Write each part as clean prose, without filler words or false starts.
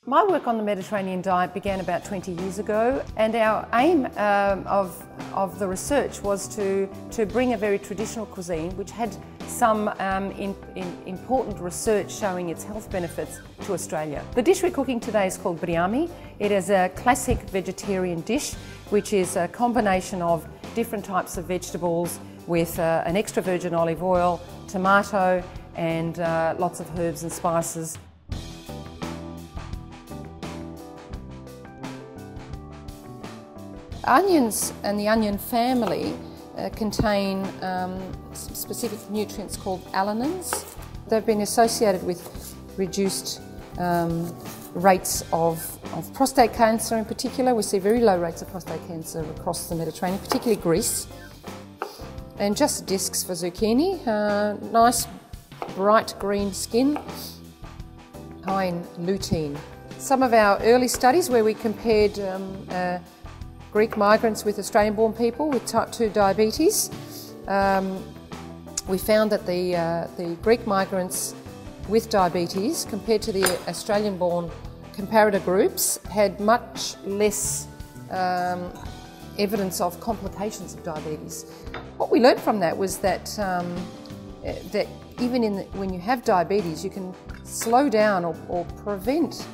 My work on the Mediterranean diet began about 20 years ago, and our aim of the research was to bring a very traditional cuisine which had some important research showing its health benefits to Australia. The dish we're cooking today is called BRIAMI. It is a classic vegetarian dish which is a combination of different types of vegetables with an extra virgin olive oil, tomato and lots of herbs and spices. Onions and the onion family contain specific nutrients called alanins. They've been associated with reduced rates of prostate cancer in particular. We see very low rates of prostate cancer across the Mediterranean, particularly Greece. And just discs for zucchini, nice bright green skin, high in lutein. Some of our early studies where we compared Greek migrants with Australian-born people with type 2 diabetes. We found that the Greek migrants with diabetes compared to the Australian-born comparator groups had much less evidence of complications of diabetes. What we learned from that was that, that even when you have diabetes, you can slow down or prevent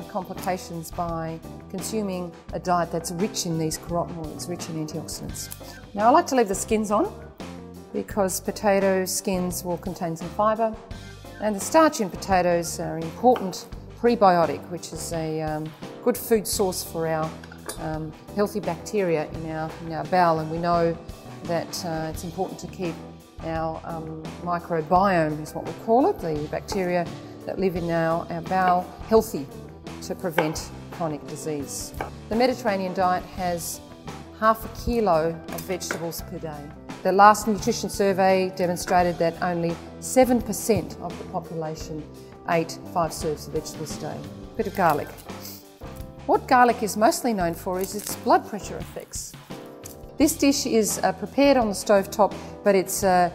complications by consuming a diet that's rich in these carotenoids, rich in antioxidants. Now I like to leave the skins on because potato skins will contain some fibre, and the starch in potatoes are an important prebiotic, which is a good food source for our healthy bacteria in our bowel, and we know that it's important to keep our microbiome, is what we call it, the bacteria that live in our bowel, healthy to prevent chronic disease. The Mediterranean diet has half a kilo of vegetables per day. The last nutrition survey demonstrated that only 7% of the population ate 5 serves of vegetables a day. A bit of garlic. What garlic is mostly known for is its blood pressure effects. This dish is prepared on the stove top, but it's a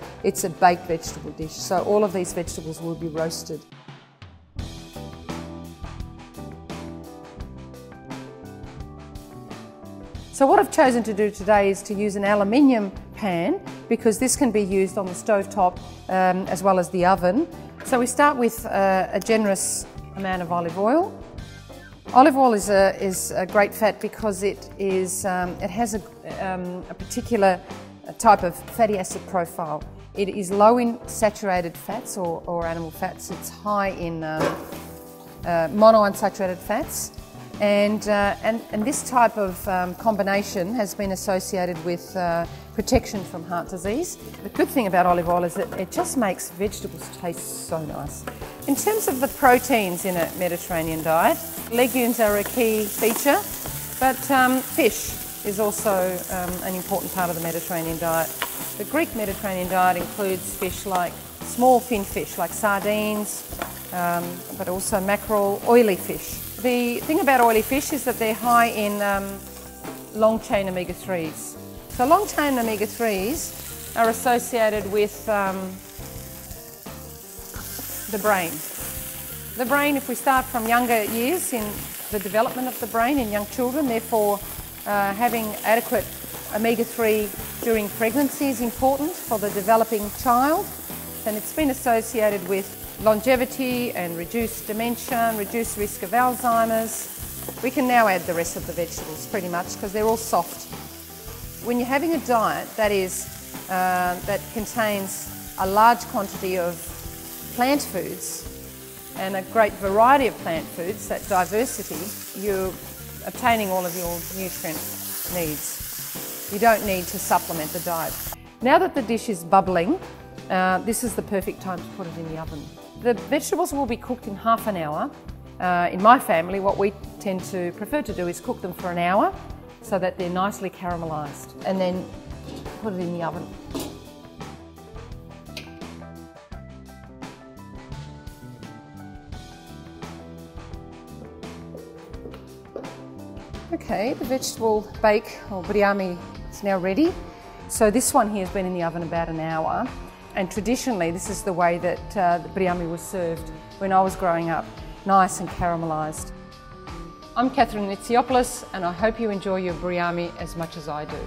baked vegetable dish, so all of these vegetables will be roasted. So what I've chosen to do today is to use an aluminium pan, because this can be used on the stove top as well as the oven. So we start with a generous amount of olive oil. Olive oil is a great fat because it has a particular type of fatty acid profile. It is low in saturated fats or animal fats. It's high in monounsaturated fats. And this type of combination has been associated with protection from heart disease. The good thing about olive oil is that it just makes vegetables taste so nice. In terms of the proteins in a Mediterranean diet, legumes are a key feature, but fish is also an important part of the Mediterranean diet. The Greek Mediterranean diet includes fish like small fin fish like sardines, but also mackerel, oily fish. The thing about oily fish is that they're high in long-chain omega-3s. So long-chain omega-3s are associated with the brain. The brain, if we start from younger years in the development of the brain in young children, therefore having adequate omega-3 during pregnancy is important for the developing child, and it's been associated with longevity and reduced dementia, reduced risk of Alzheimer's. We can now add the rest of the vegetables pretty much because they're all soft. When you're having a diet that contains a large quantity of plant foods and a great variety of plant foods, that diversity, you're obtaining all of your nutrient needs. You don't need to supplement the diet. Now that the dish is bubbling, this is the perfect time to put it in the oven. The vegetables will be cooked in half an hour. In my family, what we tend to prefer to do is cook them for an hour so that they're nicely caramelised, and then put it in the oven. Okay, the vegetable bake or biryami is now ready. So this one here has been in the oven about an hour. And traditionally, this is the way that the biryami was served when I was growing up. nice and caramelised. I'm Itsiopoulos, and I hope you enjoy your BRIAMI as much as I do.